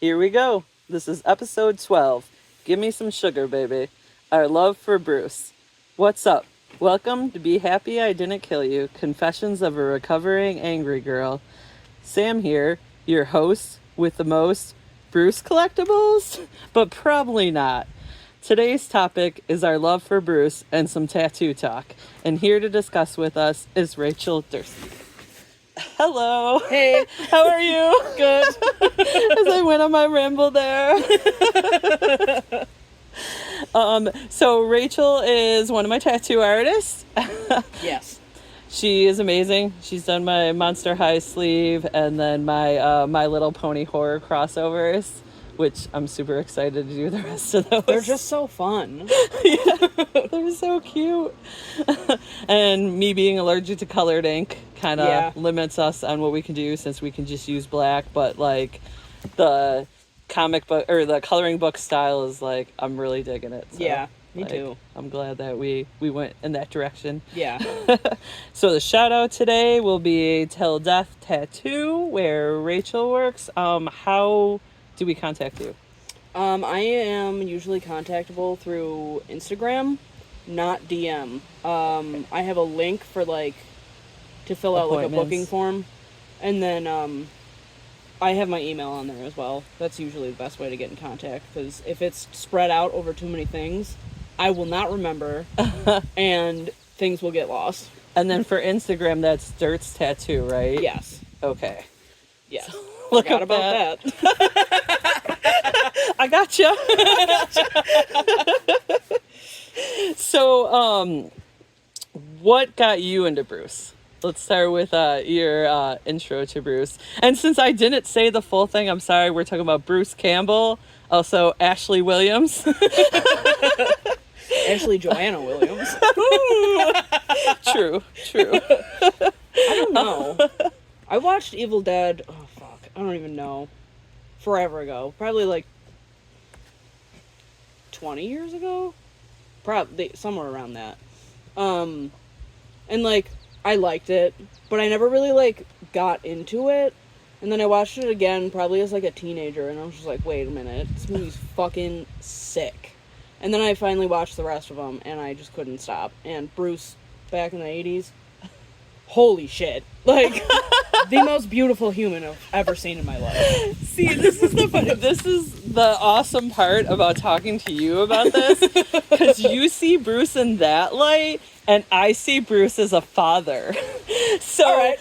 Here we go. This is episode 12. Give me some sugar, baby. Our love for Bruce. What's up? Welcome to Be Happy I Didn't Kill You, Confessions of a Recovering Angry Girl. Sam here, your host with the most Bruce collectibles, but probably not. Today's topic is our love for Bruce and some tattoo talk. And here to discuss with us is Rachael Durski. Hello. Hey. How are you? Good. As I went on my ramble there. So Rachael is one of my tattoo artists. Yes. She is amazing. She's done my Monster High sleeve and then my My Little Pony horror crossovers, which I'm super excited to do the rest of those. They're just so fun. Yeah, they're so cute. And me being allergic to colored ink kind of limits us on what we can do, since we can just use black. But like the comic book or the coloring book style is like, I'm really digging it. So, yeah, me too. I'm glad that we went in that direction. Yeah. So the shout out today will be Till Death Tattoo, where Rachael works. How do we contact you? I am usually contactable through Instagram, not DM. I have a link for to fill out like a booking form, and then I have my email on there as well. That's usually the best way to get in contact, because if it's spread out over too many things, I will not remember, and things will get lost. And then for Instagram, that's Dirt's Tattoo, right? Yes. Okay. Yes. Look Forgot about that. I gotcha. So, what got you into Bruce? Let's start with your intro to Bruce. And since I didn't say the full thing, I'm sorry. We're talking about Bruce Campbell, also Ashley Williams. Ashley Joanna Williams. True. I don't know. I watched Evil Dead. Oh fuck, I don't even know. Forever ago, probably 20 years ago. Probably somewhere around that. And I liked it, but I never really got into it. And then I watched it again, probably as a teenager, and I was just like, wait a minute, this movie's fucking sick. And then I finally watched the rest of them, and I just couldn't stop. And Bruce, back in the 80s, holy shit. The most beautiful human I've ever seen in my life. See, this is the awesome part about talking to you about this, because you see Bruce in that light, and I see Bruce as a father. So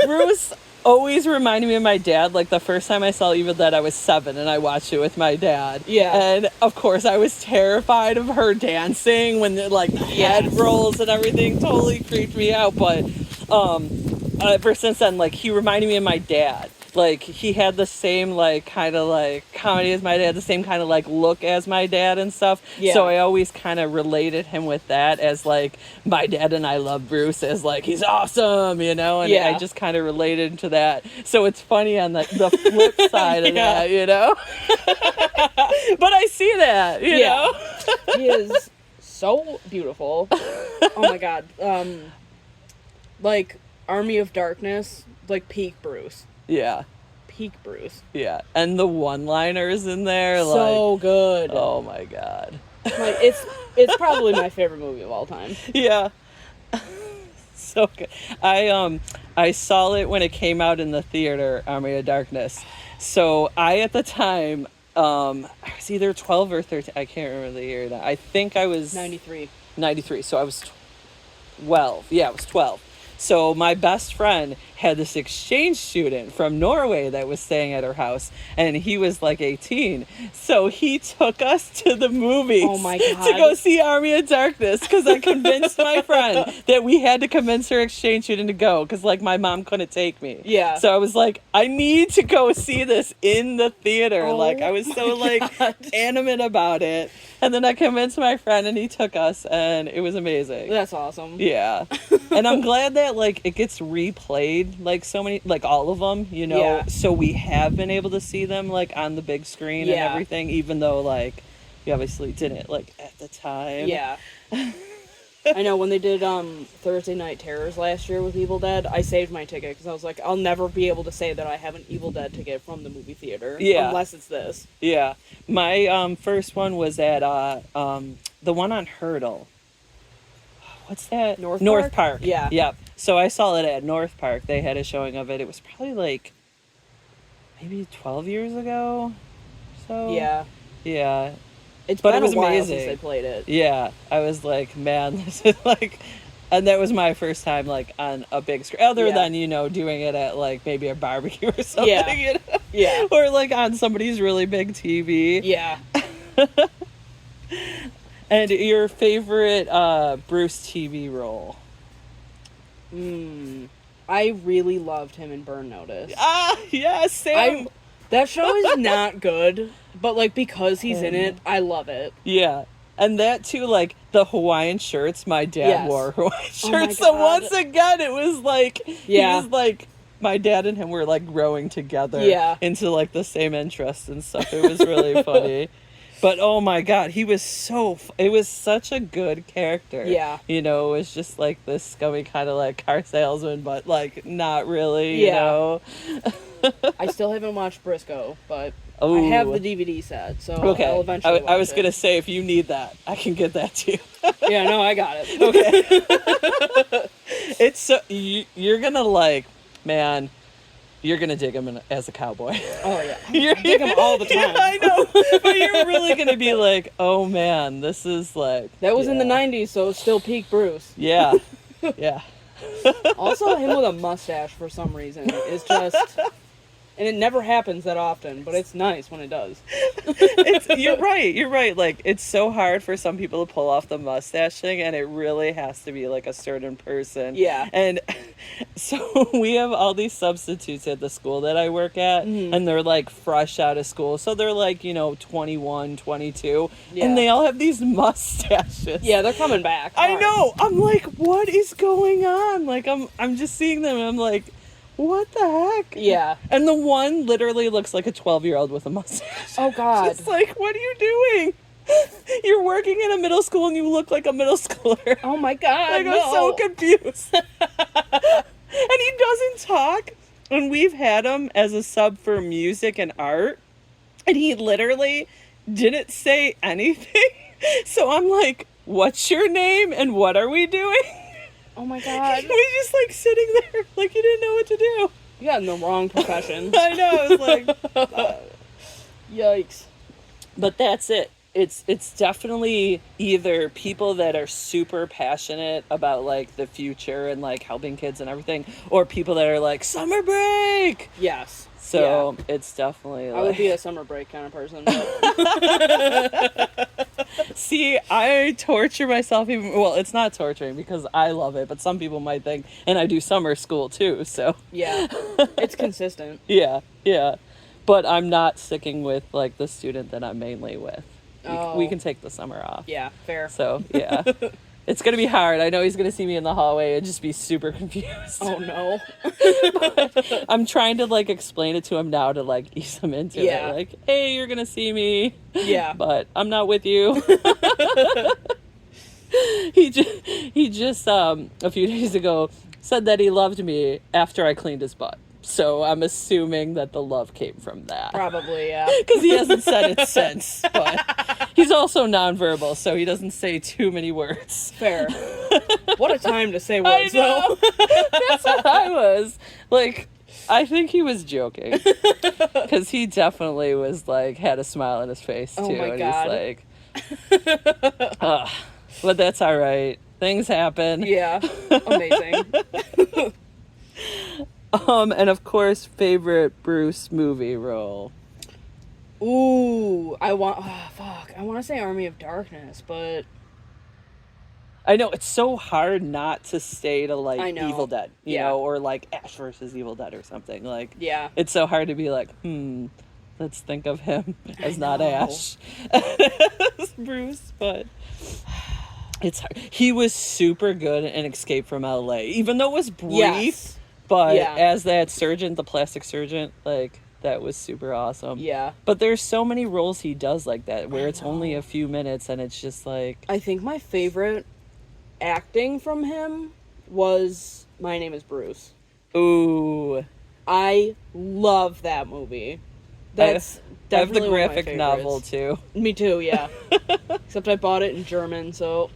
Bruce always reminded me of my dad. The first time I saw Evil Dead, I was 7, and I watched it with my dad. Yeah. And of course, I was terrified of her dancing when the head rolls and everything. Totally creeped me out. But ever since then, he reminded me of my dad. He had the same kind of comedy as my dad, the same kind of look as my dad and stuff. Yeah. So I always kind of related him with that as my dad and I love Bruce as he's awesome, and I just kind of related to that. So it's funny on the flip side of that, But I see that, you know. He is so beautiful. Oh my god. Army of Darkness, peak Bruce. Yeah. Peak Bruce. Yeah. And the one-liners in there, so good. Oh my god. It's probably my favorite movie of all time. Yeah. So good. I saw it when it came out in the theater, Army of Darkness. So I, at the time, I was either 12 or 13. I can't remember the year now. I think I was 93. So I was 12. Yeah, I was 12. So my best friend had this exchange student from Norway that was staying at her house, and he was 18. So he took us to the movies to go see Army of Darkness, because I convinced my friend that we had to convince her exchange student to go, because my mom couldn't take me. Yeah. So I was like, I need to go see this in the theater. I was so animate about it. And then I convinced my friend, and he took us, and it was amazing. That's awesome. Yeah. And I'm glad that it gets replayed so many, all of them, Yeah. So we have been able to see them on the big screen and everything, even though you obviously didn't at the time. Yeah. I know when they did Thursday Night Terrors last year with Evil Dead, I saved my ticket because I was like, I'll never be able to say that I have an Evil Dead ticket from the movie theater. Yeah. Unless it's this. Yeah. My first one was at the one on Hurdle. What's that? North Park. Yeah. Yep. So I saw it at North Park. They had a showing of it. It was probably like maybe 12 years ago. So Yeah. Yeah. It's But been it was a while amazing. since they played it. Yeah. I was like, man, this is like, and that was my first time like on a big screen, other than doing it at like maybe a barbecue or something. Yeah. You know? Yeah. Or like on somebody's really big TV. Yeah. And your favorite Bruce TV role? I really loved him in Burn Notice. Yes, Sam. That show is not good, but like because he's in it, I love it. Yeah. And that too, like the Hawaiian shirts, my dad wore Hawaiian shirts. So once again, it was like, he was like, my dad and him were like growing together into like the same interests and stuff. It was really funny. But oh my God, he was it was such a good character. Yeah. You know, it was just like this scummy kind of like car salesman, but like not really, you know. I still haven't watched Briscoe, but Ooh. I have the DVD set, so I'll eventually watch I was it. going to say, if you need that, I can get that too. Yeah, no, I got it. Okay. It's so, you're going to like, man, you're going to dig him as a cowboy. Oh, yeah. I dig him all the time. Yeah, I know. But you're really going to be like, oh, man, this is like... That was in the 90s, so it's still peak Bruce. Yeah. Yeah. Also, him with a mustache for some reason is just... And it never happens that often, but it's nice when it does. You're right. Like, it's so hard for some people to pull off the mustache thing, and it really has to be, like, a certain person. Yeah. And so we have all these substitutes at the school that I work at, and they're, like, fresh out of school. So they're, like, 21, 22, and they all have these mustaches. Yeah, they're coming back. I know. I'm like, what is going on? Like, I'm just seeing them, and I'm like... What the heck? Yeah. And the one literally looks like a 12-year-old with a mustache. Oh, God. It's like, what are you doing? You're working in a middle school and you look like a middle schooler. Oh, my God. Like, I'm so confused. And he doesn't talk. And we've had him as a sub for music and art. And he literally didn't say anything. So I'm like, what's your name and what are we doing? Oh my God. He was just like sitting there like he didn't know what to do. You got in the wrong profession. I know. I was like, yikes. But that's it. It's definitely either people that are super passionate about like the future and like helping kids and everything, or people that are like summer break. Yes. So it's definitely like... I would be a summer break kind of person. But... See, I torture myself even... Well, it's not torturing because I love it, but some people might think... And I do summer school too, so... Yeah. It's consistent. Yeah. But I'm not sticking with like the student that I'm mainly with. We can take the summer off. Yeah, fair. So, yeah. It's going to be hard. I know he's going to see me in the hallway and just be super confused. Oh, no. I'm trying to, like, explain it to him now to, like, ease him into it. Like, hey, you're going to see me. Yeah. But I'm not with you. He just a few days ago said that he loved me after I cleaned his butt. So I'm assuming that the love came from that. Probably, yeah. Because he hasn't said it since. But he's also nonverbal, so he doesn't say too many words. Fair. What a time to say words, though. That's what I was. Like, I think he was joking. Because he definitely was, like, had a smile on his face, too. Oh, my God. And he's like, ugh. But that's all right. Things happen. Yeah. Amazing. And of course, favorite Bruce movie role. Ooh, I want to say Army of Darkness, but I know it's so hard not to stay to like Evil Dead, you know, or like Ash versus Evil Dead or something. Like, it's so hard to be like, let's think of him as not Ash, as Bruce, but it's hard. He was super good in Escape from LA, even though it was brief. Yes. But as that surgeon, the plastic surgeon, like, that was super awesome. Yeah. But there's so many roles he does like that, where it's only a few minutes, and it's just like... I think my favorite acting from him was My Name is Bruce. Ooh. I love that movie. That's I have the definitely one of my graphic novel, favorites. too. Me too, yeah. Except I bought it in German, so...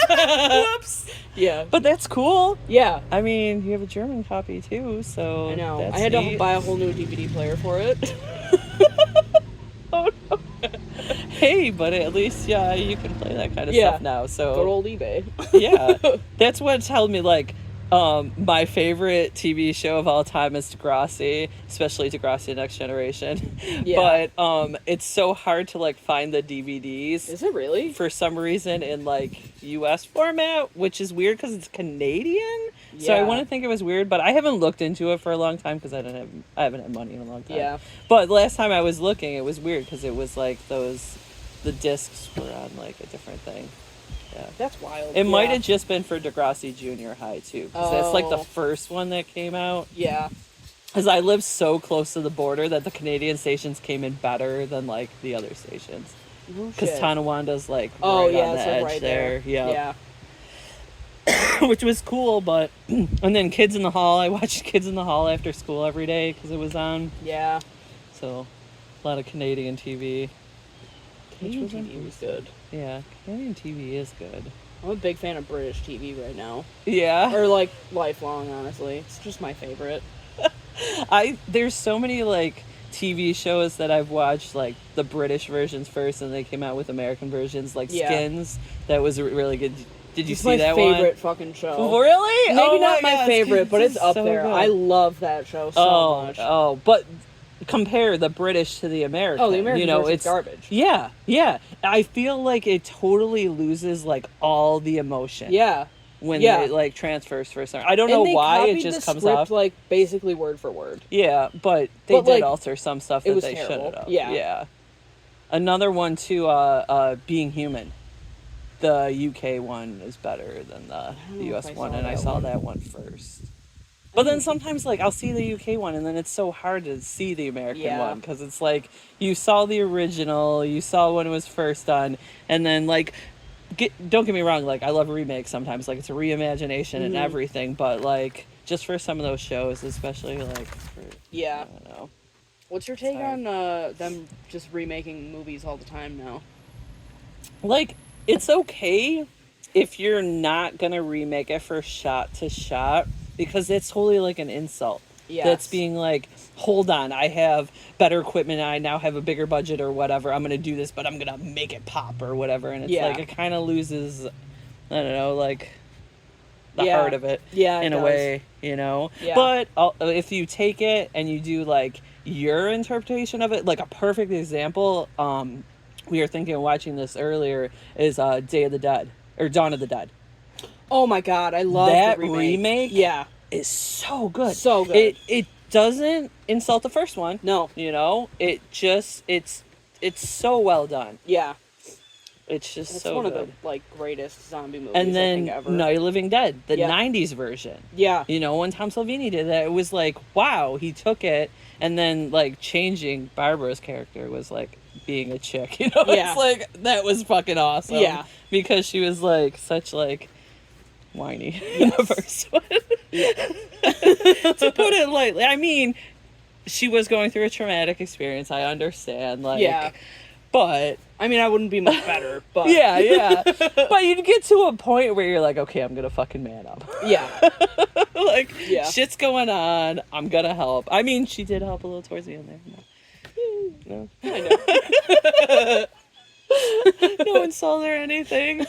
Whoops! Yeah. But that's cool. Yeah. I mean, you have a German copy, too, so I know. that's I had neat. to buy a whole new DVD player for it. Oh, no. Hey, but at least, yeah, you can play that kind of Yeah. stuff now, so... Good old eBay. Yeah. That's what's held me, like... my favorite TV show of all time is Degrassi, especially Degrassi Next Generation. Yeah. But it's so hard to like find the DVDs Is it really? for some reason in like US format, which is weird because it's Canadian. So I Yeah. want to think it was weird, but I haven't looked into it for a long time because I haven't had money in a long time. Yeah. But last time I was looking, it was weird because it was like the discs were on like a different thing. Yeah. That's wild. It might have just been for Degrassi Junior High, too. Because that's, like, the Oh. first one that came out. Yeah. Because I live so close to the border that the Canadian stations came in better than, like, the other stations. Oh, Because shit. Tonawanda's, like, Oh, right yeah, on the it's like edge right there. Yeah. Which was cool, but... And then Kids in the Hall. I watched Kids in the Hall after school every day because it was on. Yeah. So, a lot of Canadian TV. Canadian TV was good. Yeah, Canadian TV is good. I'm a big fan of British TV right now. Yeah. Or, like, lifelong, honestly. It's just my favorite. There's so many like TV shows that I've watched like the British versions first and they came out with American versions like Yeah. Skins. That was really good. Did you It's see my that favorite one? fucking show. Really? Maybe Oh not my God, favorite, Skins but it's is up so there. good. I love that show so much. Oh, but compare the British to the American. Oh, the American version's it's garbage. Yeah. I feel like it totally loses like all the emotion. Yeah. When Yeah. it like transfers for some. I don't And know they why it copied just the comes script, off. like, basically word for word. Yeah, but they But, did like, alter some stuff it that was they terrible. shouldn't have. Yeah. Yeah. Another one too, Being Human. The UK one is better than the know US if I one, saw and I that saw one. that one first. But then sometimes, like, I'll see the UK one, and then it's so hard to see the American Yeah. one, because it's like, you saw the original, you saw when it was first done, and then, like, don't get me wrong, like, I love remakes sometimes, like, it's a reimagination and everything, but, like, just for some of those shows, especially, like, for, Yeah. I don't know. What's your take Sorry. on them just remaking movies all the time now? Like, it's okay if you're not gonna remake it for shot to shot, because it's totally like an insult. Yes. That's being like, hold on, I have better equipment, I now have a bigger budget or whatever, I'm gonna do this, but I'm gonna make it pop or whatever, and it's Yeah. like, it kind of loses, I don't know, like, the Yeah. heart of it, Yeah, it in a does. way, you know? Yeah. But if you take it and you do, like, your interpretation of it, like, a perfect example, we were thinking of watching this earlier, is Day of the Dead, or Dawn of the Dead. Oh my god, I love That the remake? Yeah. Is so good. So good. It doesn't insult the first one. No. You know? It just, it's so well done. Yeah. It's just It's so one good. of the, like, greatest zombie movies, And I then think, ever. Night of the Living Dead, the Yeah. 90s version. Yeah. You know, when Tom Savini did that, it was like, wow, he took it, and then, like, changing Barbara's character was, like, being a chick, you know? Yeah. It's like, that was fucking awesome. Yeah. Because she was, like, such, like, whiny in the first one. To put it lightly. I mean, she was going through a traumatic experience, I understand, like... Yeah. But... I mean, I wouldn't be much better, but... Yeah. But you'd get to a point where you're like, okay, I'm gonna fucking man up. Yeah. Like, Yeah. shit's going on, I'm gonna help. I mean, she did help a little towards the end there. No. I know. No insult or anything.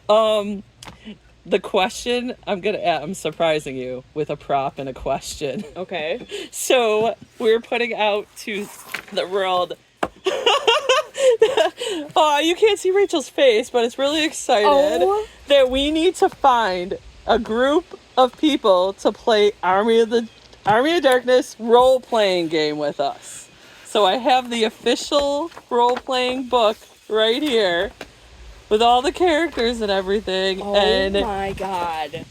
The question I'm surprising you with a prop and a question. Okay. So we're putting out to the world. Oh, you can't see Rachel's face, but it's really excited Oh. that we need to find a group of people to play Army of Darkness role-playing game with us. So I have the official role-playing book right here with all the characters and everything, Oh and my god.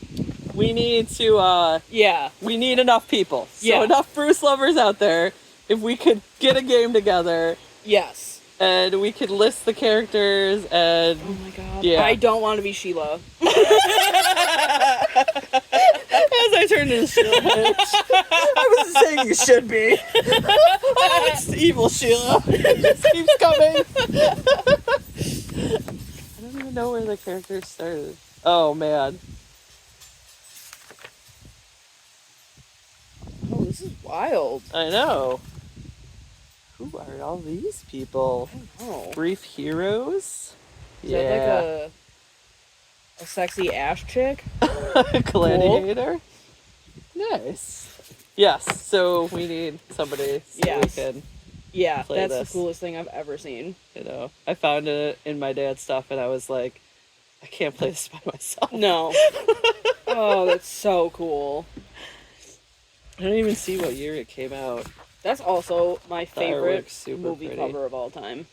we need to Yeah. we need enough people. So Yeah. enough Bruce lovers out there, if we could get a game together, Yes. and we could list the characters and Oh my god. Yeah. I don't want to be Sheila. as I turned into Sheila bitch. I wasn't saying you should be. Oh, it's evil Sheila. It just keeps coming. I don't even know where the character started. Oh man. Oh, this is wild. I know. Who are all these people? Oh. Brief heroes? Is that like a sexy ash chick? Gladiator? Nice. Yes, so we need somebody so we Yes. can, Yeah, Play that's this. the coolest thing I've ever seen. you know. I found it in my dad's stuff and I was like, I can't play this by myself. No. Oh, that's so cool. I don't even see what year it came out. That's also my favorite Fireworks, super movie pretty. cover of all time.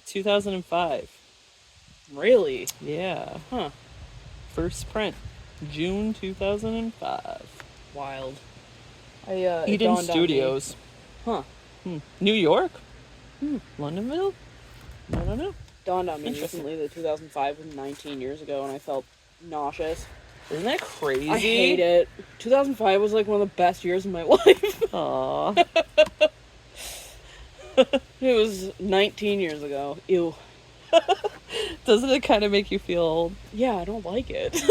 2005. Really? Yeah. Huh. First print. June 2005. Wild. It Eden dawned on me. Studios. Huh. New York? Londonville? I don't know. Dawned on me Interesting. recently that 2005 was 19 years ago, and I felt nauseous. Isn't that crazy? I hate it. 2005 was like one of the best years of my life. Aw. It was 19 years ago. Ew. Doesn't it kind of make you feel old? Yeah, I don't like it.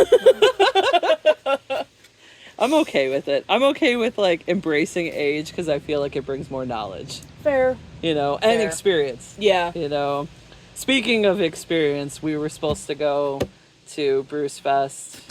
I'm okay with it. I'm okay with like embracing age because I feel like it brings more knowledge, Fair. you know, and Fair. experience. Yeah. You know, speaking of experience, we were supposed to go to Bruce Fest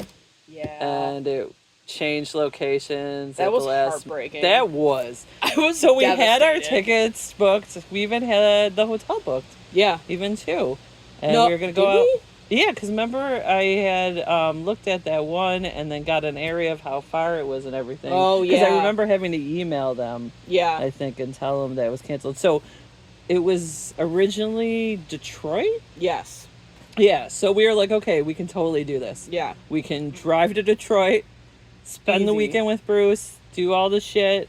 Yeah. and it changed locations. That at was the last. heartbreaking. That was. I was So we had our devastated. tickets booked. We even had the hotel booked, Yeah. even too. And No, we were gonna go did out. we? Yeah, because remember I had looked at that one and then got an area of how far it was and everything. Oh, Because I yeah. remember having to email them, Yeah. I think, and tell them that it was canceled. So it was originally Detroit? Yes. Yeah, so we were like, okay, we can totally do this. Yeah. We can drive to Detroit, spend the Easy. weekend with Bruce, do all the shit,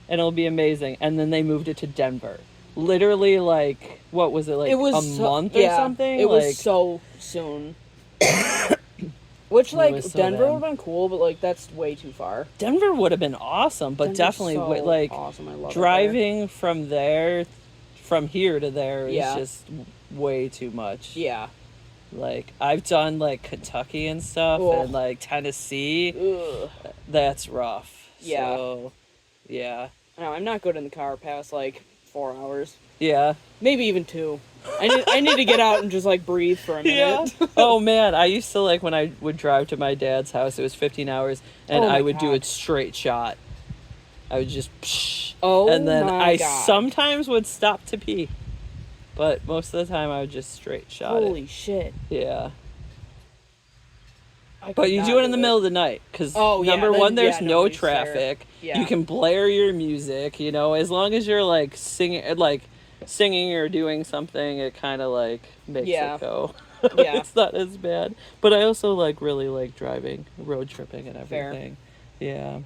and it'll be amazing. And then they moved it to Denver. Literally, like, what was it, like It was a so- month or yeah, something? It like, was so soon. Which, like, was so Denver bad. would have been cool, but, like, that's way too far. Denver would have been awesome, but Denver's definitely, so like, awesome. I love it driving from there, from here to there is Yeah. just way too much. there. Yeah. Like, I've done, like, Kentucky and stuff, Ugh. and, like, Tennessee. Ugh. That's rough. Yeah. So, yeah. No, I'm not good in the car past, like, 4 hours. Yeah. Maybe even 2. I need to get out and just, like, breathe for a Yeah. minute. Oh, man. I used to, like, when I would drive to my dad's house, it was 15 hours, and Oh my I would do God. it straight shot. I would just, psh, Oh, and then my I God. sometimes would stop to pee. But most of the time, I would just straight shot it. Holy shit. Yeah. I could But you not do it in the middle of the night because Oh, yeah, number then- one, there's yeah, no nobody's there. traffic. Yeah. You can blare your music, you know, as long as you're like singing or doing something, it kind of like makes Yeah. it go. Yeah. It's not as bad. But I also like really like driving, road tripping and Fair. everything. Yeah.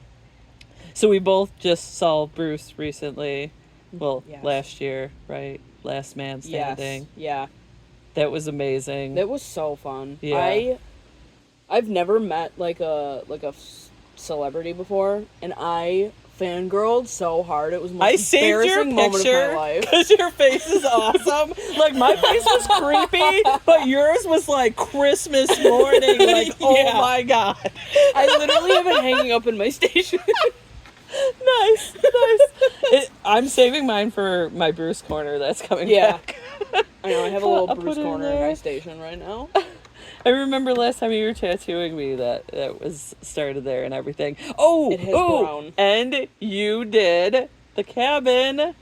So we both just saw Bruce recently. Well, Yes. last year, right? Last Man Standing. Yes. Yeah. That was amazing. That was so fun. Yeah. I've never met like a celebrity before, and I fangirled so hard. It was the most I saved your embarrassing moment of picture my life. because your face is awesome. Like my face was creepy, but yours was like Christmas morning. Like, oh Yeah. my god, I literally have it hanging up in my station. nice. I'm saving mine for my Bruce corner that's coming Yeah. back. I know I have a little I'll Bruce put it in corner in there. my station right now. I remember last time you were tattooing me that was started there and everything. Oh, It has oh, grown. and you did the cabin.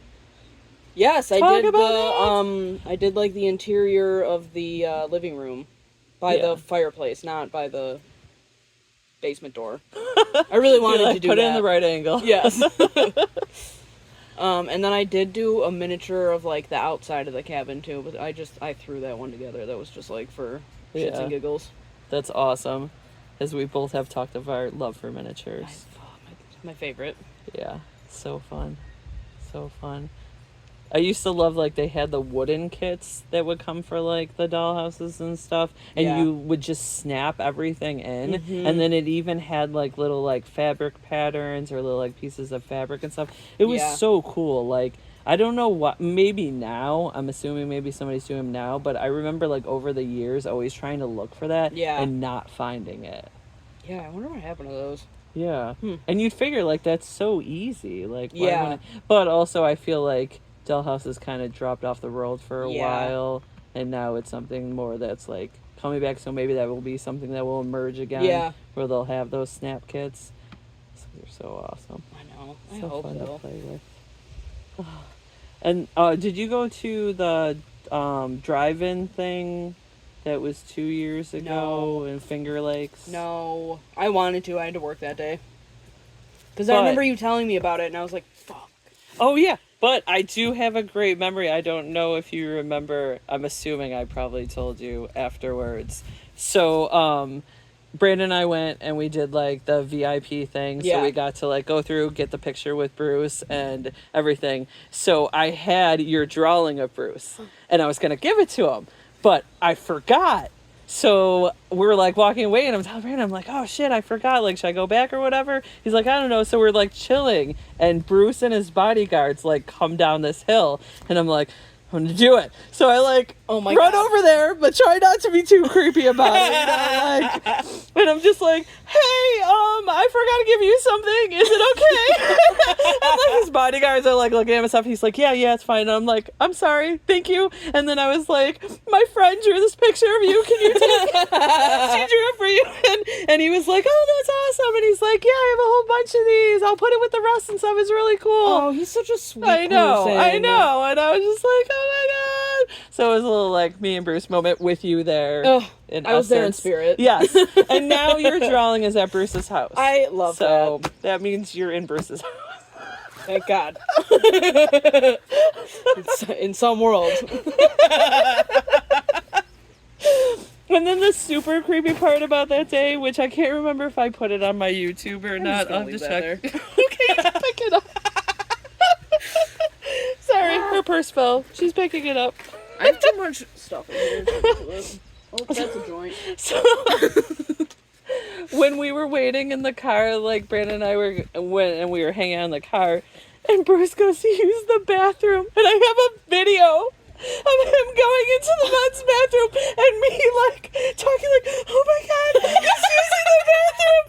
Yes, I Talk did about I did like the interior of the living room by Yeah. the fireplace, not by the basement door. I really wanted You, like, to do put that. it in the right angle. Yes. And then I did do a miniature of like the outside of the cabin too, but I threw that one together. That was just like for shits Yeah. and giggles. That's awesome, as we both have talked of our love for miniatures. My favorite. Yeah, so fun. So fun. I used to love, like, they had the wooden kits that would come for, like, the dollhouses and stuff. And Yeah. you would just snap everything in. And then it even had, like, little, like, fabric patterns or little, like, pieces of fabric and stuff. It was Yeah. so cool. Like, I don't know what, maybe now, I'm assuming maybe somebody's doing them now, but I remember, like, over the years always trying to look for that and not finding it. Yeah, I wonder what happened to those. Yeah. And you'd figure, like, that's so easy. Like, why Yeah. wouldn't it? But also, I feel like Dollhouse has kind of dropped off the world for a while, and now it's something more that's, like, coming back, so maybe that will be something that will emerge again, where they'll have those snap kits. So they're so awesome. I know. I So hope fun so. to play with. And did you go to the drive-in thing that was 2 years ago in Finger Lakes? No. I wanted to. I had to work that day. Because I remember you telling me about it, and I was like, fuck. Oh, yeah. But I do have a great memory. I don't know if you remember. I'm assuming I probably told you afterwards. So, Brandon and I went and we did, like, the VIP thing. So we got to, like, go through, get the picture with Bruce and everything. So I had your drawing of Bruce and I was going to give it to him, but I forgot. So we're, like, walking away and I'm telling Brandon, I'm like, oh shit, I forgot. Like, should I go back or whatever? He's like, I don't know. So we're, like, chilling and Bruce and his bodyguards, like, come down this hill and I'm like, I'm gonna do it. So I, like, run over there, but try not to be too creepy about it. You know, like, and I'm just like, hey, I forgot to give you something. Is it okay? And, like, his bodyguards are, like, looking at him and stuff. He's like, yeah, it's fine. And I'm like, I'm sorry. Thank you. And then I was like, my friend drew this picture of you. Can you take it? She drew it for you. And he was like, oh, that's awesome. And he's like, yeah, I have a whole bunch of these. I'll put it with the rest and stuff. It's really cool. Oh, he's such a sweet I know. person. And I was just like, oh my God. So it was a little, like, me and Bruce moment with you there. Oh, I was there in spirit. Yes. And now your drawing is at Bruce's house. I love that. So that means you're in Bruce's house. Thank God. In some world. And then the super creepy part about that day, which I can't remember if I put it on my YouTube or not. I'll just check. Okay, pick it up. Sorry, her purse fell. She's picking it up. I have too much stuff in here. Oh, that's a joint. So, when we were waiting in the car, like, Brandon and I we were hanging out in the car, and Bruce goes to use the bathroom, and I have a video of him going into the men's bathroom, and me, like, talking like, oh my God, he's using the bathroom!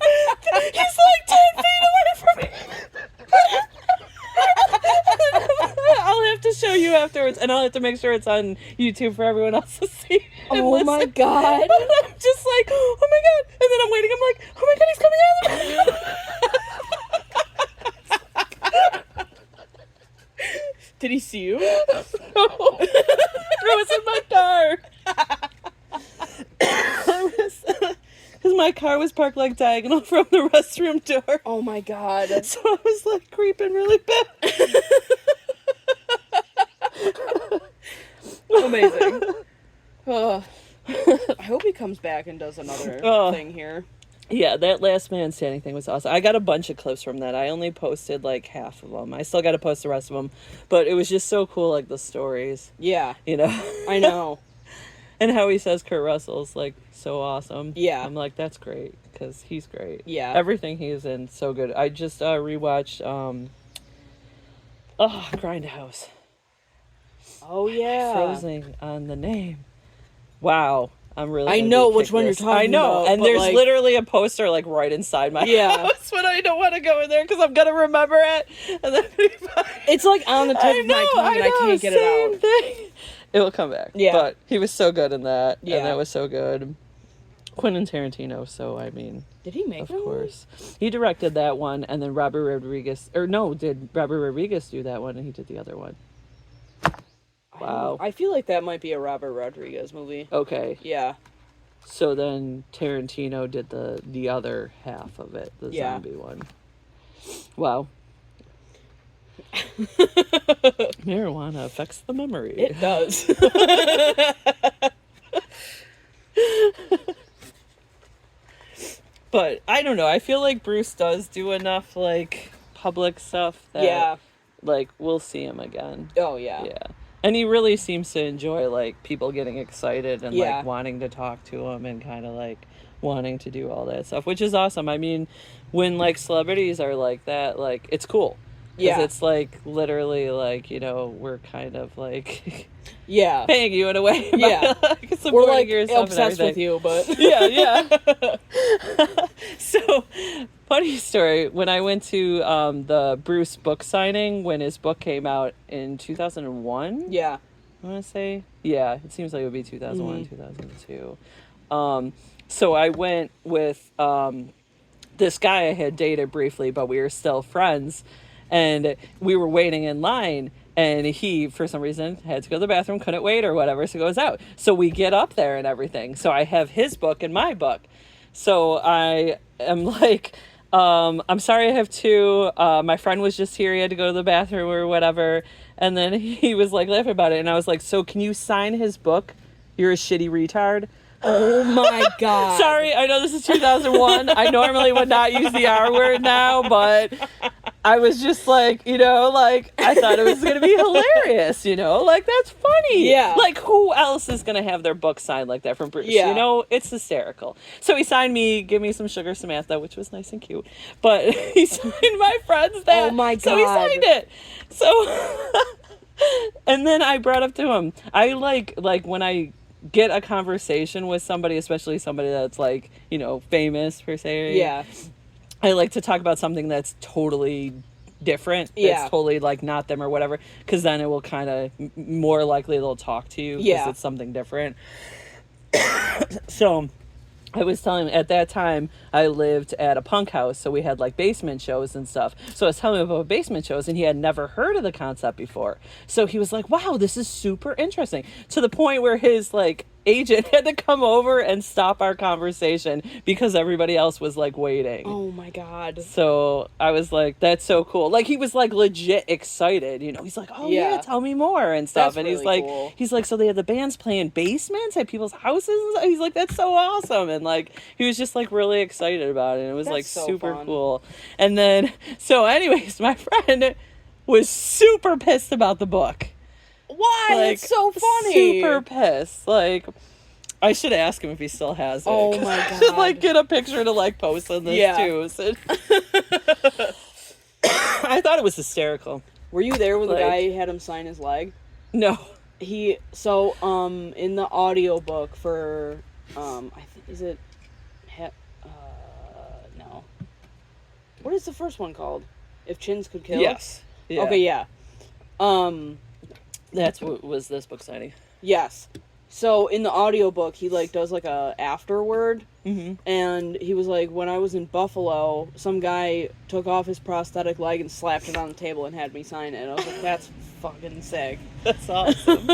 He's, like, 10 feet away from me! I'll have to show you afterwards, and I'll have to make sure it's on YouTube for everyone else to see. Oh my God. And I'm just like, oh my God. And then I'm waiting, I'm like, oh my God, he's coming out of the bathroom. Did he see you? No. It was in my car. Because my car was parked, like, diagonal from the restroom door. Oh my God. So I was, like, creeping really bad. Amazing. I hope he comes back and does another thing here. Yeah, that last man standing thing was awesome. I got a bunch of clips from that. I only posted, like, half of them. I still got to post the rest of them. But it was just so cool, like, the stories. Yeah. You know? I know. And how he says Kurt Russell's, like, so awesome. Yeah. I'm like, that's great, because he's great. Yeah. Everything he's in, so good. I just rewatched, Grindhouse. Oh, yeah. Frozen on the name. Wow. I'm really I know which one you're talking about. I know, and there's, like, literally a poster, like, right inside my house, but I don't want to go in there because I'm going to remember it. And then it's, like, on the tip of my tongue, and I can't get it out. Thing. It will come back. Yeah. But he was so good in that, and that was so good. Quentin Tarantino, so, I mean... Did he make that? Of course. He directed that one, and then did Robert Rodriguez do that one, and he did the other one. Wow. I feel like that might be a Robert Rodriguez movie. Okay. Yeah. So then Tarantino did the other half of it, the zombie one. Wow. Marijuana affects the memory. It does. But I don't know. I feel like Bruce does do enough, like, public stuff that like, we'll see him again. Oh, yeah. Yeah. And he really seems to enjoy, like, people getting excited and, Yeah. like, wanting to talk to him and kind of, like, wanting to do all that stuff, which is awesome. I mean, when, like, celebrities are like that, like, it's cool. Because Yeah. it's, like, literally, like, you know, we're kind of, like, Yeah. paying you in a way. By, Yeah. like, We're, supporting like, your stuff and obsessed with everything. you, but... Yeah, yeah. So, funny story. When I went to the Bruce book signing, when his book came out in 2001, Yeah. I want to say, yeah, it seems like it would be 2001, Mm-hmm. 2002. So I went with this guy I had dated briefly, but we were still friends, and we were waiting in line. And he, for some reason, had to go to the bathroom, couldn't wait or whatever, so goes out. So we get up there and everything. So I have his book and my book. So I am like, I'm sorry I have two. My friend was just here. He had to go to the bathroom or whatever. And then he was like laughing about it. And I was like, so can you sign his book? You're a shitty retard. Oh my God. Sorry, I know this is 2001. I normally would not use the R word now, but I was just like, you know, like, I thought it was going to be hilarious, you know? Like, that's funny. Yeah. Like, who else is going to have their book signed like that from Bruce? Yeah. You know, it's hysterical. So he signed me, Give Me Some Sugar, Samantha, which was nice and cute. But he signed my friend's that. Oh my God. So he signed it. So, and then I brought up to him, I like when I get a conversation with somebody, especially somebody that's like, you know, famous per se. Yeah. I like to talk about something that's totally different. Yeah. That's totally like not them or whatever, because then it will kind of more likely they'll talk to you because Yeah. it's something different. So I was telling him at that time I lived at a punk house, so we had like basement shows and stuff. So I was telling him about basement shows, and he had never heard of the concept before. So he was like, wow, this is super interesting, to the point where his like agent had to come over and stop our conversation because everybody else was like waiting. Oh my God. So I was like, that's so cool. Like, he was like legit excited, you know. He's like, oh yeah, Yeah. tell me more and stuff. That's and really cool. he's like, so they had the bands playing basements at people's houses and stuff? He's like, that's so awesome. And like, he was just like really excited about it. And it was That's like so super fun. cool. And then, so anyways, my friend was super pissed about the book. Why? Like, That's so funny. Super pissed. Like, I should ask him if he still has it. Oh 'cause my I should like God. get a picture to like post on this Yeah. too. So I thought it was hysterical. Were you there when Like- the guy had him sign his leg? No. In the audiobook for I think, is it no. What is the first one called? If Chins Could Kill? Yes. Yeah. Okay, yeah. That's what was this book signing. Yes. So in the audiobook he like does like a afterword, Mm-hmm. and he was like, when I was in Buffalo, some guy took off his prosthetic leg and slapped it on the table and had me sign it. And I was like, that's fucking sick. That's awesome.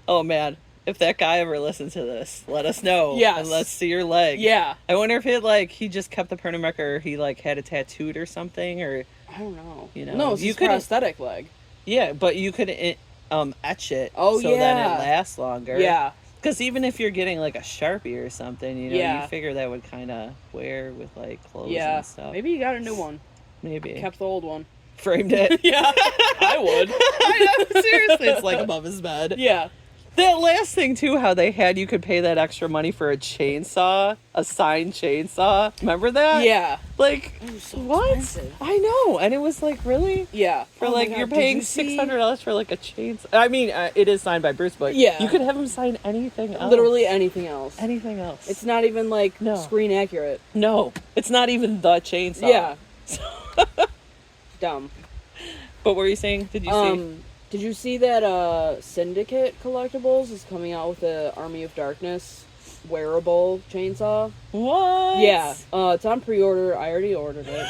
Oh man, if that guy ever listens to this, let us know. Yes. And let's see your leg. Yeah. I wonder if it like he just kept the permanent marker, or he like had it tattooed or something, or I don't know. You know, No, it's you his could've- prosthetic leg. yeah, but you could etch it. Oh, so then yeah. it lasts longer. Yeah. Because even if you're getting like a Sharpie or something, you know, Yeah. you figure that would kind of wear with like clothes Yeah. and stuff. Maybe you got a new one. Maybe. Kept the old one. Framed it. Yeah. I would. I know, seriously, it's like above his bed. Yeah. That last thing too, how they had you could pay that extra money for a chainsaw, a signed chainsaw. Remember that? Yeah. Like, so what? expensive. I know, and it was like, really? Yeah. For Oh my like, God, you're did paying you see- $600 for like a chainsaw. I mean, it is signed by Bruce, but Yeah. you could have him sign anything else. Literally anything else. anything else. It's not even like No. screen accurate. no, it's not even the chainsaw. Yeah. Dumb. But what were you saying? Did you see? Did you see that Syndicate Collectibles is coming out with the Army of Darkness wearable chainsaw? What? Yeah. It's on pre-order. I already ordered it.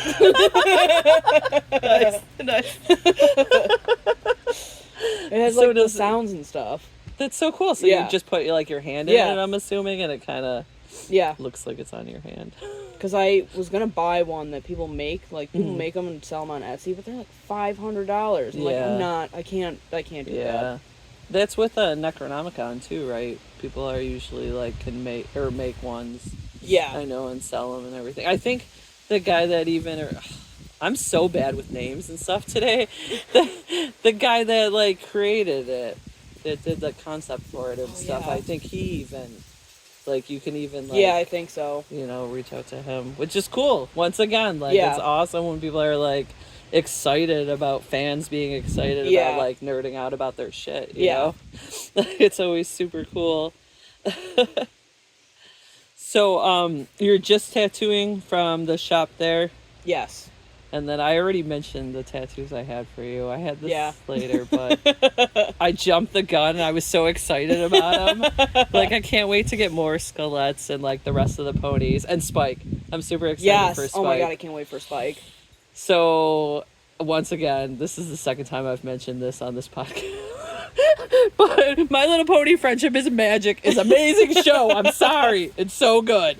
Nice. It has So like the does- sounds and stuff. That's so cool. So Yeah. you just put like your hand in Yeah. it, I'm assuming, and it kind of Yeah. looks like it's on your hand. Because I was gonna buy one that people make, like people Mhm. make them and sell them on Etsy, but they're like $500. I'm like, Yeah. I'm not. I can't do Yeah. that. That's with a Necronomicon too, right? People are usually like can make ones. Yeah. I know, and sell them and everything. I think the guy that even, or I'm so bad with names and stuff today. The guy that like created it, that did the concept for it and stuff. yeah. I think he even like you can even like Yeah, I think so. reach out to him, which is cool. Once again, like it's awesome when people are like excited about fans being excited about like nerding out about their shit. You know, it's always super cool. So, you're just tattooing from the shop there? Yes. And then I already mentioned the tattoos I had for you. I had this later, but I jumped the gun and I was so excited about them. Like, I can't wait to get more Skullets and, like, the rest of the ponies. And Spike. I'm super excited for Spike. Oh my god, I can't wait for Spike. So, once again, this is the second time I've mentioned this on this podcast. But My Little Pony Friendship is Magic is an amazing show. I'm sorry. It's so good.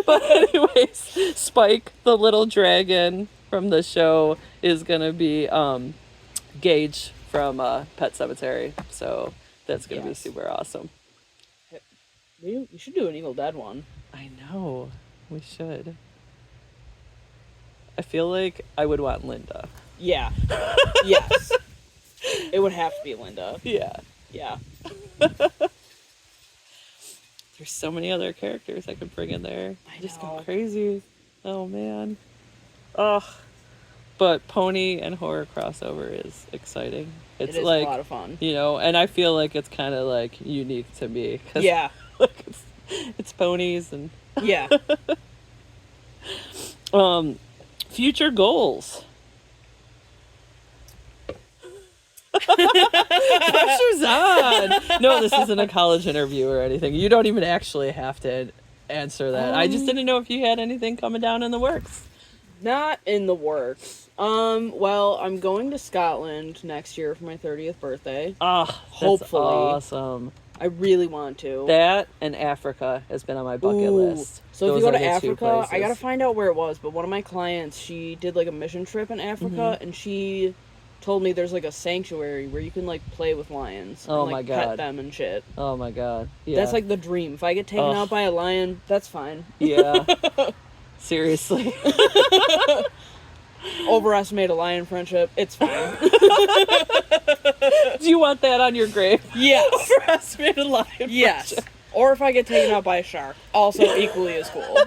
But anyways, Spike, the little dragon from the show, is going to be Gage from Pet Sematary. So that's going to be super awesome. You should do an Evil Dead one. I know. We should. I feel like I would want Linda. Yeah. Yes. It would have to be Linda. Yeah. Yeah. There's so many other characters I could bring in there. I just know. go crazy. Oh, man. Ugh. But pony and horror crossover is exciting. It's like, a lot of fun. You know, and I feel like it's kind of like unique to me. Yeah. Like it's ponies and... Yeah. Future goals. Pressure's on. No, this isn't a college interview or anything. You don't even actually have to answer that. I just didn't know if you had anything coming down in the works. Not in the works. Well, I'm going to Scotland next year for my 30th birthday. Hopefully. Awesome. I really want to. That and Africa has been on my bucket list. So if you go to Africa, I gotta find out where it was, but one of my clients, she did like a mission trip in Africa, and she told me there's like a sanctuary where you can like play with lions and like pet them and shit. Oh my god. Yeah. That's like the dream. If I get taken out by a lion, that's fine. Yeah. Seriously. Overestimate a lion friendship, it's fine. Do you want that on your grave? Yes. Overestimate a lion friendship. Or if I get taken out by a shark, also equally as cool.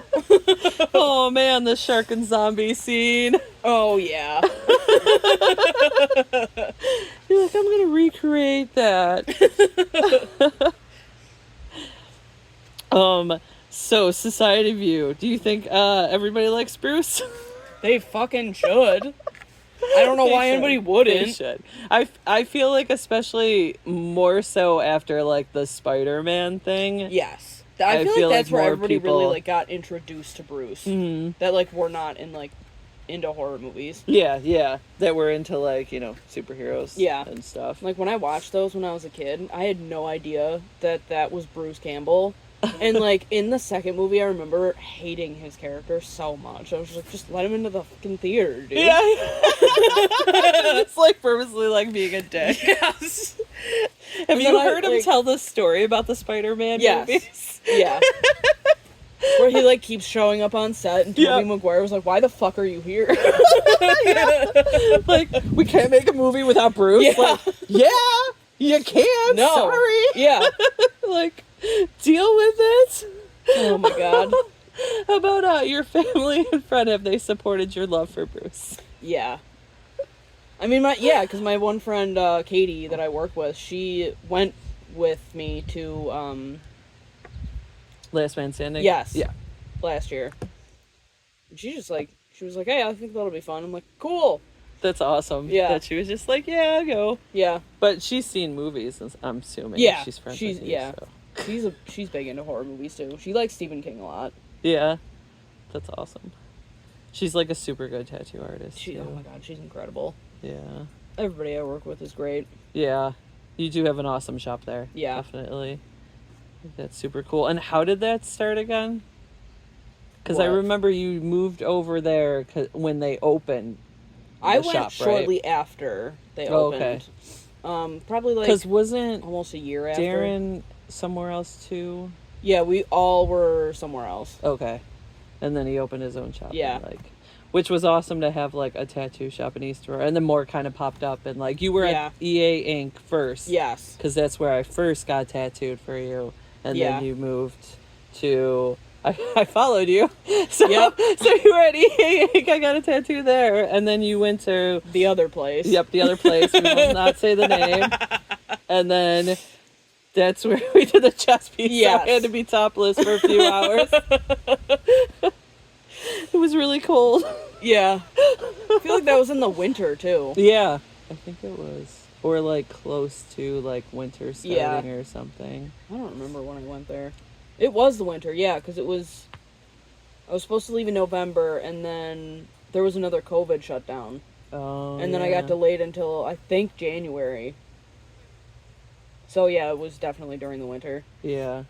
Oh man, the shark and zombie scene. Oh yeah. You're like, I'm gonna recreate that. So Society View. Do you think everybody likes Bruce? They fucking should. I don't know why anybody wouldn't. They should. I feel like especially more so after like the Spider-Man thing. Yes. I feel like that's where everybody really like got introduced to Bruce. Mm-hmm. That like were not into horror movies. Yeah. That were into like, superheroes and stuff. Like when I watched those when I was a kid, I had no idea that was Bruce Campbell. And like in the second movie, I remember hating his character so much. I was just like, just let him into the fucking theater, dude. Yeah. It's like purposely like being a dick. Yes. Have you heard him tell the story about the Spider-Man movies? Yeah. Where he like keeps showing up on set and Tobey Maguire was like, why the fuck are you here? Like, we can't make a movie without Bruce. Yeah. Like, you can't. No. Sorry. Yeah. Like, deal with it. Oh my god. How about your family and friend, have they supported your love for Bruce? Yeah. I mean, because my one friend, Katie, that I work with, she went with me to, Last Man Standing? Yes. Yeah. Last year. And she was like, hey, I think that'll be fun. I'm like, cool. That's awesome. Yeah. That she was just like, yeah, I'll go. Yeah. But she's seen movies, I'm assuming. Yeah. She's friends with you, so. She's big into horror movies, too. She likes Stephen King a lot. Yeah. That's awesome. She's like a super good tattoo artist. Oh my god, she's incredible. Yeah. Everybody I work with is great. Yeah. You do have an awesome shop there. Yeah. Definitely. That's super cool. And how did that start again? Because I remember you moved over there when they opened I went shortly after they opened. Okay. Probably like... Because wasn't almost a year after. Darren somewhere else too? Yeah, we all were somewhere else. Okay. And then he opened his own shop. Yeah. which was awesome to have like a tattoo shop in East Aurora, and then more kind of popped up, and like you were Yeah. at EA Inc. first, Yes. because that's where I first got tattooed for you, and Yeah. then you moved to. I followed you, so Yep. so you were at EA Inc. I got a tattoo there, and then you went to The other place. Yep, the other place. We will not say the name. And then that's where we did the chest piece. Yes. So I had to be topless for a few hours. It was really cold. Yeah. I feel like that was in the winter too. Yeah, I think it was. Or like close to like winter Yeah. starting or something. I don't remember when I went there. It was the winter, yeah, because it was. I was supposed to leave in November, and then there was another COVID shutdown. Oh, And then I got delayed until, I think, January. So, yeah, it was definitely during the winter. Yeah.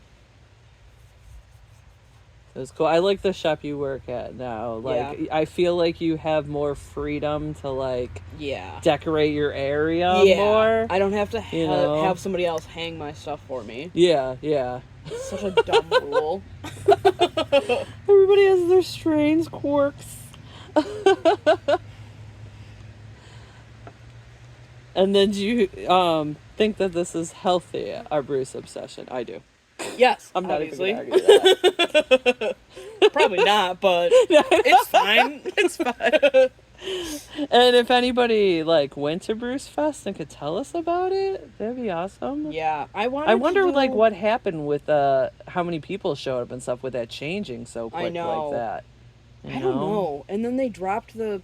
It was cool. I like the shop you work at now. Like, Yeah. I feel like you have more freedom to like Yeah. decorate your area Yeah. more. I don't have to you know? have somebody else hang my stuff for me. Yeah, yeah. It's such a dumb rule. Everybody has their strange quirks. And then do you think that this is healthy, our Bruce obsession? I do. Yes, I'm not obviously. even going to argue that. Probably not, but it's fine. It's fine. And if anybody like went to Bruce Fest and could tell us about it, that'd be awesome. Yeah, I wonder like what happened with how many people showed up and stuff with that changing so quick know. like that. I don't know. And then they dropped the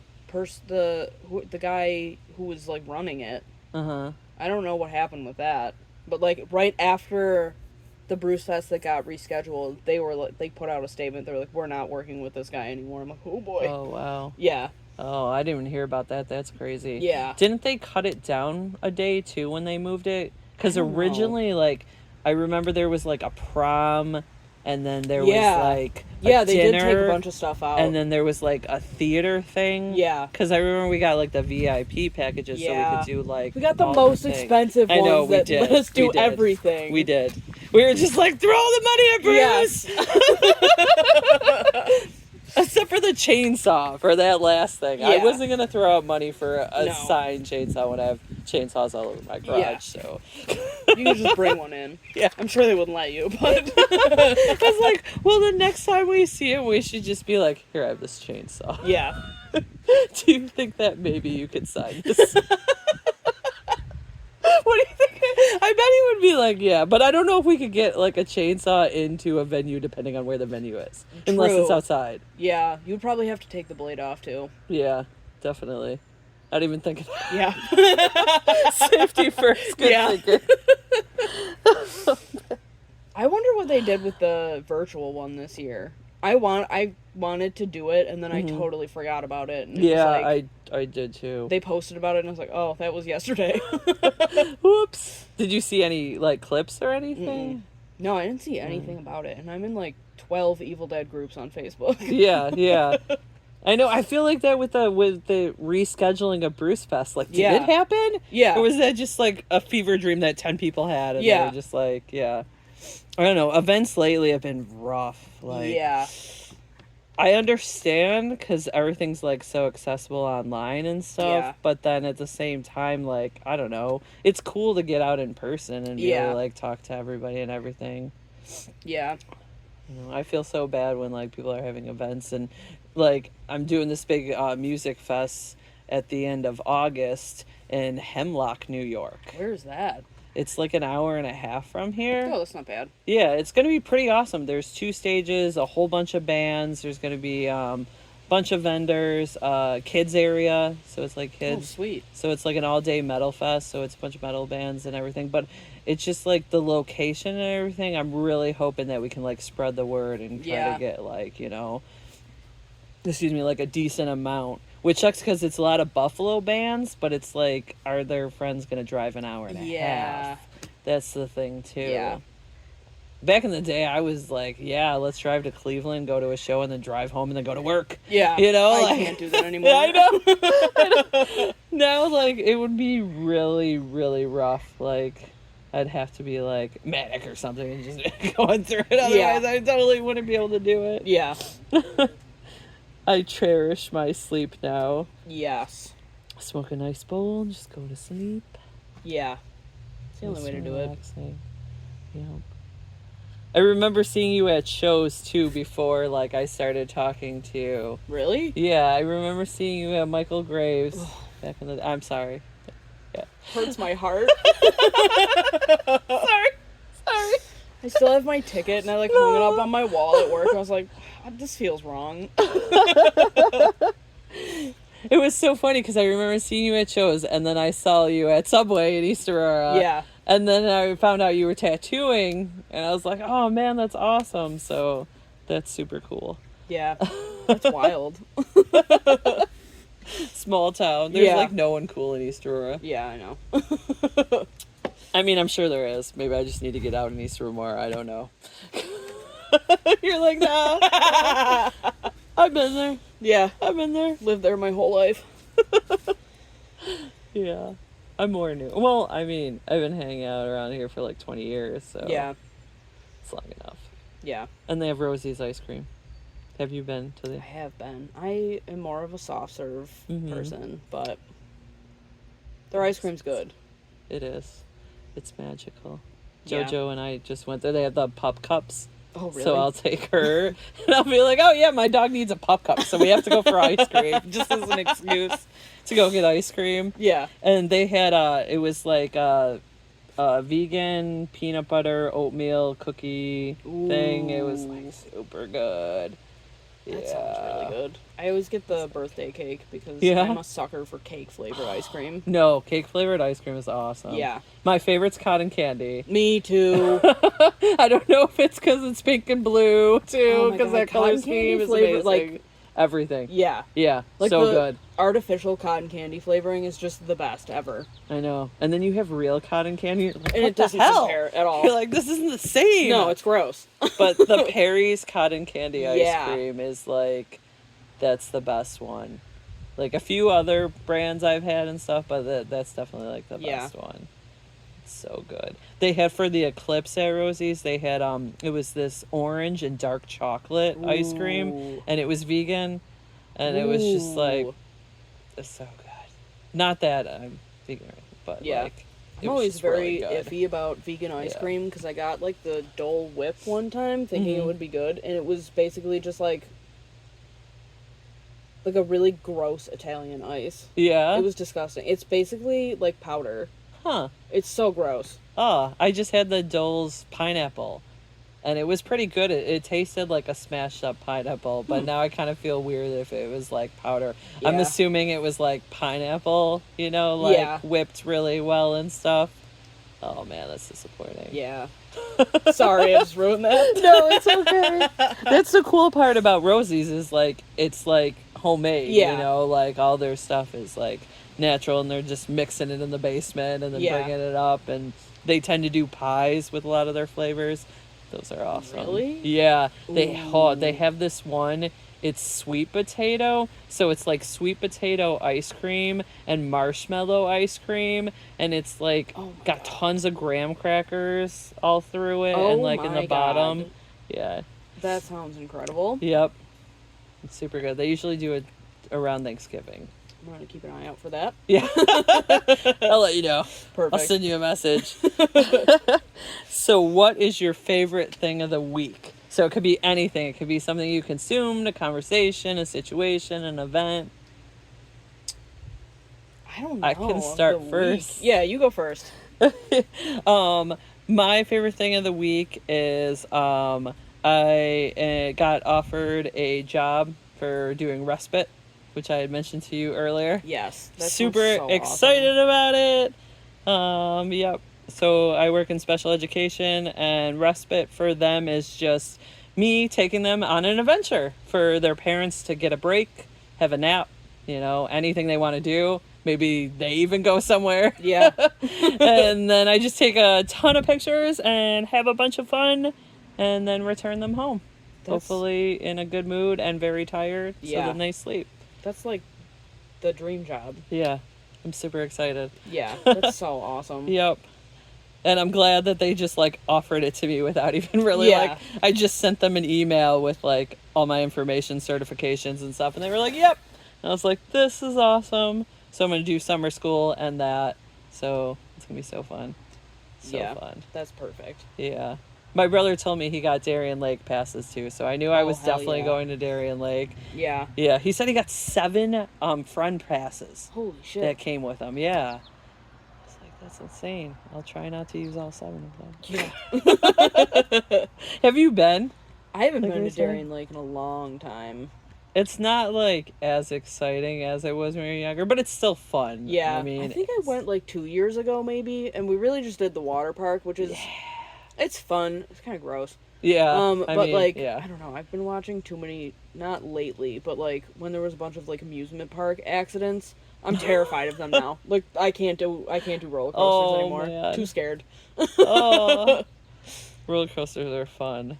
guy who was like running it. Uh-huh. I don't know what happened with that. But like right after the Bruce Fest that got rescheduled, they put out a statement. They were like, "We're not working with this guy anymore." I'm like, "Oh boy." Oh wow. Yeah. Oh, I didn't even hear about that. That's crazy. Yeah. Didn't they cut it down a day too when they moved it? Because I don't originally, like, I remember there was like a prom, and then there Yeah. was like Yeah, a they did take dinner, a bunch of stuff out. and then there was like a theater thing. Yeah. Because I remember we got like the VIP packages, so we Yeah. could do like We got the all most things. expensive I know, ones we that did. let us do We did. everything. We did. We were just like, throw all the money at Bruce. Yes. Except for the chainsaw for that last thing. I Yeah. wasn't going to throw out money for a No. signed chainsaw when I have chainsaws all over my garage, Yeah. so. You can just bring one in. Yeah. I'm sure they wouldn't let you, but I was like, well, the next time we see it, we should just be like, here, I have this chainsaw. yeah. Do you think that maybe you could sign this? What do you think? I bet he would be like, yeah, but I don't know if we could get like a chainsaw into a venue depending on where the venue is. Unless it's True. outside. Yeah, you'd probably have to take the blade off too. Yeah, definitely. I didn't even think of that. Yeah. Safety first. Good Yeah. thinking. I wonder what they did with the virtual one this year. I wanted to do it, and then I totally forgot about it. And it Yeah, was like, I did too. they posted about it, and I was like, oh, that was yesterday. Whoops. Did you see any like clips or anything? No, I didn't see anything about it, and I'm in like 12 Evil Dead groups on Facebook. Yeah, yeah. I know. I feel like that with the rescheduling of Bruce Fest. Like, did Yeah. it happen? Yeah. Or was that just like a fever dream that 10 people had? And they Yeah. were just like, yeah. I don't know. Events lately have been rough. Like, Yeah. I understand because everything's like so accessible online and stuff. Yeah. But then at the same time, like, I don't know. It's cool to get out in person and be able Yeah. to like talk to everybody and everything. Yeah. You know, I feel so bad when like people are having events and like I'm doing this big music fest at the end of August in Hemlock, New York. Where's that? It's like an hour and a half from here. Oh, that's not bad. Yeah, it's going to be pretty awesome. There's 2 stages, a whole bunch of bands. There's going to be bunch of vendors, kids area, so it's like kids. Oh, sweet. So it's like an all-day metal fest, so it's a bunch of metal bands and everything. But it's just like the location and everything. I'm really hoping that we can like spread the word and try Yeah. to get like, you know, like a decent amount. Which sucks because it's a lot of Buffalo bands, but it's like, are their friends going to drive an hour and a Yeah. half? That's the thing, too. Yeah. Back in the day, I was like, yeah, let's drive to Cleveland, go to a show, and then drive home and then go to work. Yeah. You know? I like- can't do that anymore. I know. Now, like, it would be really, really rough. Like, I'd have to be, like, manic or something and just going through it. Otherwise, Yeah. I totally wouldn't be able to do it. Yeah. I cherish my sleep now. Yes. Smoke a nice bowl and just go to sleep. Yeah. It's the only way to do it. Relaxing. Yeah. I remember seeing you at shows too before like I started talking to you. Really? Yeah, I remember seeing you at Michael Graves back in the I'm sorry. Yeah. Hurts my heart. Sorry. I still have my ticket and I like hung it up on my wall at work. I was like, this feels wrong. It was so funny because I remember seeing you at shows and then I saw you at Subway in East Aurora. Yeah. And then I found out you were tattooing and I was like, oh man, that's awesome. So that's super cool. Yeah. That's wild. Small town. There's Yeah. like no one cool in East Aurora. Yeah, I know. I mean, I'm sure there is. Maybe I just need to get out in East Aurora more. I don't know. You're like, nah. I've been there. Yeah. I've been there. Lived there my whole life. Yeah. I'm more new. Well, I mean, I've been hanging out around here for like 20 years, so Yeah. it's long enough. Yeah. And they have Rosie's ice cream. Have you been to I the... have been. I am more of a soft serve Mhm. person, but their ice cream's good. It is. It's magical. Yeah. JoJo and I just went there. They have the pup cups. Oh, really? So I'll take her and I'll be like, oh yeah, my dog needs a pup cup. So we have to go for ice cream just as an excuse to go get ice cream. Yeah. And they had, it was like vegan peanut butter oatmeal cookie thing. It was like super good. That sounds really good. I always get the birthday cake because Yeah. I'm a sucker for cake flavored ice cream. No, cake flavored ice cream is awesome. Yeah. My favorite's cotton candy. Me too. I don't know if it's because it's pink and blue Oh too, my because God, that color cotton scheme candy is flavored, amazing. like- Everything. Yeah. Yeah, Like so the good. artificial cotton candy flavoring is just the best ever. I know. And then you have real cotton candy. You're like, And what it doesn't the hell? compare at all. You're like, this isn't the same. No, it's gross. But the Perry's cotton candy ice Yeah. cream is like, that's the best one. Like a few other brands I've had and stuff, but that's definitely like the Yeah. best one. It's so good. They had for the Eclipse at Rosie's, they had it was this orange and dark chocolate ice cream, Ooh. and it was vegan, and it was just like, Ooh. it's so good. Not that I'm vegan, or anything, but Yeah. like, it I'm was always just very really good. iffy about vegan ice Yeah. cream because I got like the Dole Whip one time thinking it Mhm. would be good, and it was basically just like a really gross Italian ice. Yeah. It was disgusting. It's basically like powder. Huh. It's so gross. Oh, I just had the Dole's pineapple, and it was pretty good. It tasted like a smashed up pineapple, but now I kind of feel weird if it was like powder. I'm Yeah. assuming it was like pineapple, like Yeah. whipped really well and stuff. Oh man, that's disappointing. Yeah. Sorry, I just ruined that. No, it's okay. That's the cool part about Rosie's is like it's like homemade. Yeah. Like all their stuff is like natural, and they're just mixing it in the basement and then Yeah. bringing it up. And they tend to do pies with a lot of their flavors. Those are awesome. Really? Yeah. They Ooh. have this one. It's sweet potato, so it's like sweet potato ice cream and marshmallow ice cream, and it's like Oh my got God. tons of graham crackers all through it, Oh and like in my the bottom. God. Yeah. That sounds incredible. Yep. It's super good. They usually do it around Thanksgiving. I'm gonna keep an eye out for that. Yeah. I'll let you know. Perfect. I'll send you a message. So, what is your favorite thing of the week? So, it could be anything. It could be something you consumed, a conversation, a situation, an event. I don't know. I can of start the week. first. Yeah, you go first. My favorite thing of the week is I got offered a job for doing respite, which I had mentioned to you earlier. Yes. That sounds Super so excited about it. Yep. So I work in special education, and respite for them is just me taking them on an adventure for their parents to get a break, have a nap, anything they want to do. Maybe they even go somewhere. awesome. Yeah. And then I just take a ton of pictures and have a bunch of fun and then return them home. That's- Hopefully in a good mood and very tired, Yeah. so then they sleep. That's like the dream job. Yeah. I'm super excited. Yeah, that's so awesome. Yep. And I'm glad that they just like offered it to me without even really Yeah. like, I just sent them an email with like all my information, certifications and stuff. And they were like, yep. And I was like, this is awesome. So I'm going to do summer school and that. So it's going to be so fun. So fun. That's perfect. Yeah. My brother told me he got Darien Lake passes too, so I knew I was hell definitely yeah. going to Darien Lake. Yeah. Yeah, he said he got 7 friend passes Holy shit. that came with him. Yeah. It's like, that's insane. I'll try not to use all 7 of them. Yeah. Have you been? I haven't Like been to recently? Darien Lake in a long time. It's not like as exciting as it was when we were younger, but it's still fun. Yeah. I mean, I think I it's- went like 2 years ago maybe, and we really just did the water park, which is it's fun. It's kind of gross. Yeah. I but mean, like yeah. I don't know. I've been watching too many, not lately, but like when there was a bunch of like amusement park accidents, I'm terrified of them now. Like I can't do roller coasters anymore. man. Too scared. Oh, roller coasters are fun.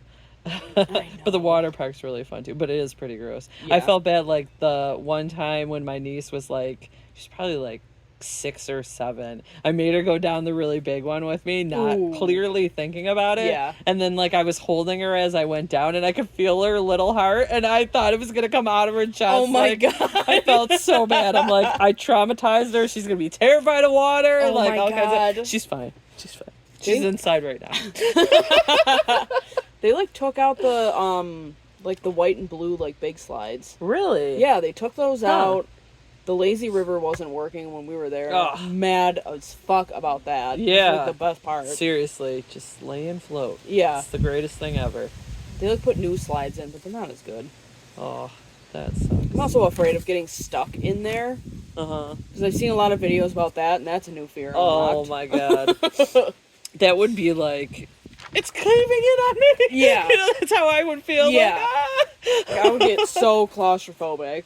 But the know. water park's really fun too, but it is pretty gross. Yeah. I felt bad like the one time when my niece was like, she's probably like 6 or 7. I made her go down the really big one with me, not Ooh. clearly thinking about it. Yeah. And then like I was holding her as I went down and I could feel her little heart and I thought it was going to come out of her chest. Oh my like, God. I felt so bad. I'm like, I traumatized her. She's going to be terrified of water. Oh like my all kinds God. of... She's fine. She's fine. She's inside right now. They like took out the like the white and blue like big slides. Really? Yeah, they took those out. The lazy river wasn't working when we were there. Ugh. Mad as fuck about that. It was, Yeah. like, the best part. Seriously, just lay and float. Yeah. It's the greatest thing ever. They like put new slides in, but they're not as good. Oh, that sucks. I'm also afraid of getting stuck in there Uh-huh. because I've seen a lot of videos about that, and that's a new fear. Oh unlocked. my god. That would be like, it's caving in on me. Yeah. You know, that's how I would feel. Yeah. Like, ah! Like, I would get so claustrophobic.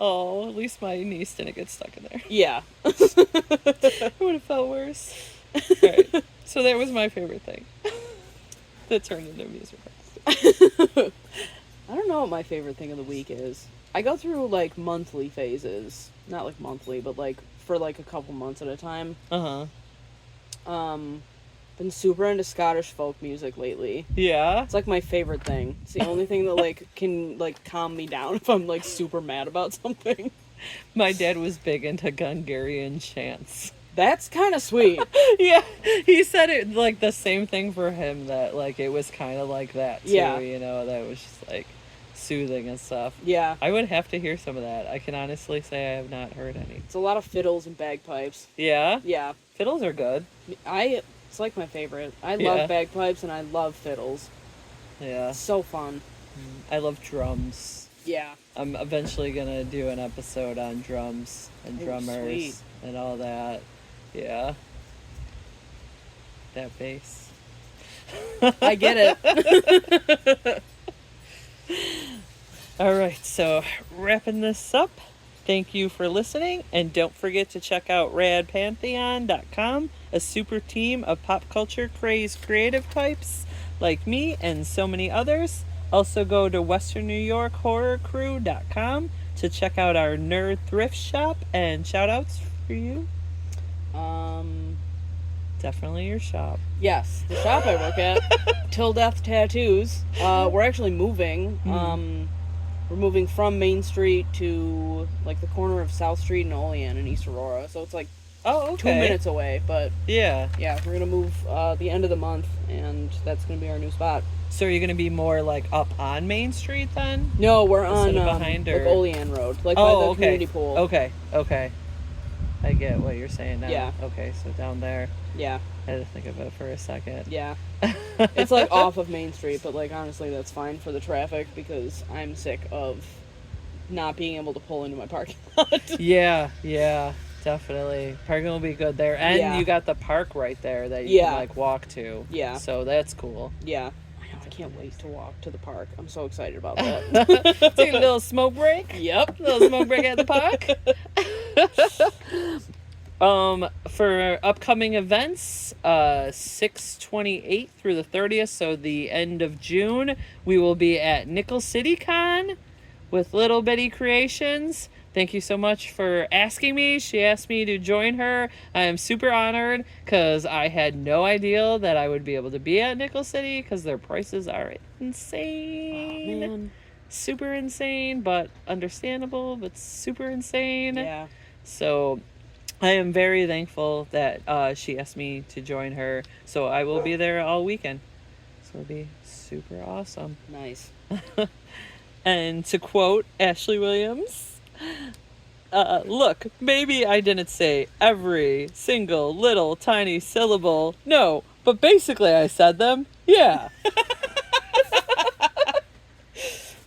Oh, at least my niece didn't get stuck in there. Yeah. It would have felt worse. Alright. So that was my favorite thing. That turned into amusement park. I don't know what my favorite thing of the week is. I go through like monthly phases. Not like monthly, but like for like a couple months at a time. Uh-huh. Been super into Scottish folk music lately. Yeah. It's like my favorite thing. It's the only thing that like can like calm me down if I'm like super mad about something. My dad was big into Gungarian chants. That's kind of sweet. Yeah, he said it like the same thing for him, that like it was kind of like that too, Yeah. you know, that was just like soothing and stuff. Yeah. I would have to hear some of that. I can honestly say I have not heard any. It's a lot of fiddles and bagpipes. Yeah? Yeah. Fiddles are good. It's like my favorite. I Yeah. love bagpipes and I love fiddles. Yeah. It's so fun. I love drums. Yeah. I'm eventually gonna do an episode on drums and Oh, drummers sweet. and all that. Yeah. That bass. I get it. All right, so wrapping this up, thank you for listening, and don't forget to check out radpantheon.com, a super team of pop culture craze creative types like me and so many others. Also go to westernnewyorkhorrorcrew.com to check out our nerd thrift shop, and shout outs for you. Definitely your shop. Yes, the shop I work at, Till Death Tattoos. We're actually moving. We're moving from Main Street to like the corner of South Street and Olean in East Aurora. So it's like Oh, okay. 2 minutes away. But Yeah. yeah, we're gonna move the end of the month, and that's gonna be our new spot. So you're gonna be more like up on Main Street then? No, we're on Instead of behind like or- Olean Road, like by Oh, the okay. community pool. Okay. I get what you're saying now. Yeah. Okay, so down there. Yeah, I had to think of it for a second. yeah. It's like off of Main Street, but like honestly, that's fine for the traffic because I'm sick of not being able to pull into my parking lot. Yeah, definitely. Parking will be good there. And Yeah. you got the park right there that you Yeah. can like walk to. Yeah. So that's cool. Yeah. I know, I can't wait to walk to the park. I'm so excited about that. Take a little smoke break. Yep. Little smoke break at the park. For upcoming events, 6/28 through the 30th, so the end of June, we will be at Nickel City Con, with Little Bitty Creations. Thank you so much for asking me. She asked me to join her. I am super honored because I had no idea that I would be able to be at Nickel City because their prices are insane. Oh, man. Super insane, but understandable, but super insane. Yeah. So I am very thankful that she asked me to join her. So I will be there all weekend. So it'll be super awesome. Nice. And to quote Ashley Williams, look, maybe I didn't say every single little tiny syllable. No, but basically I said them. Yeah.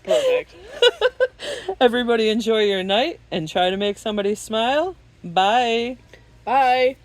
Perfect. Everybody enjoy your night and try to make somebody smile. Bye. Bye.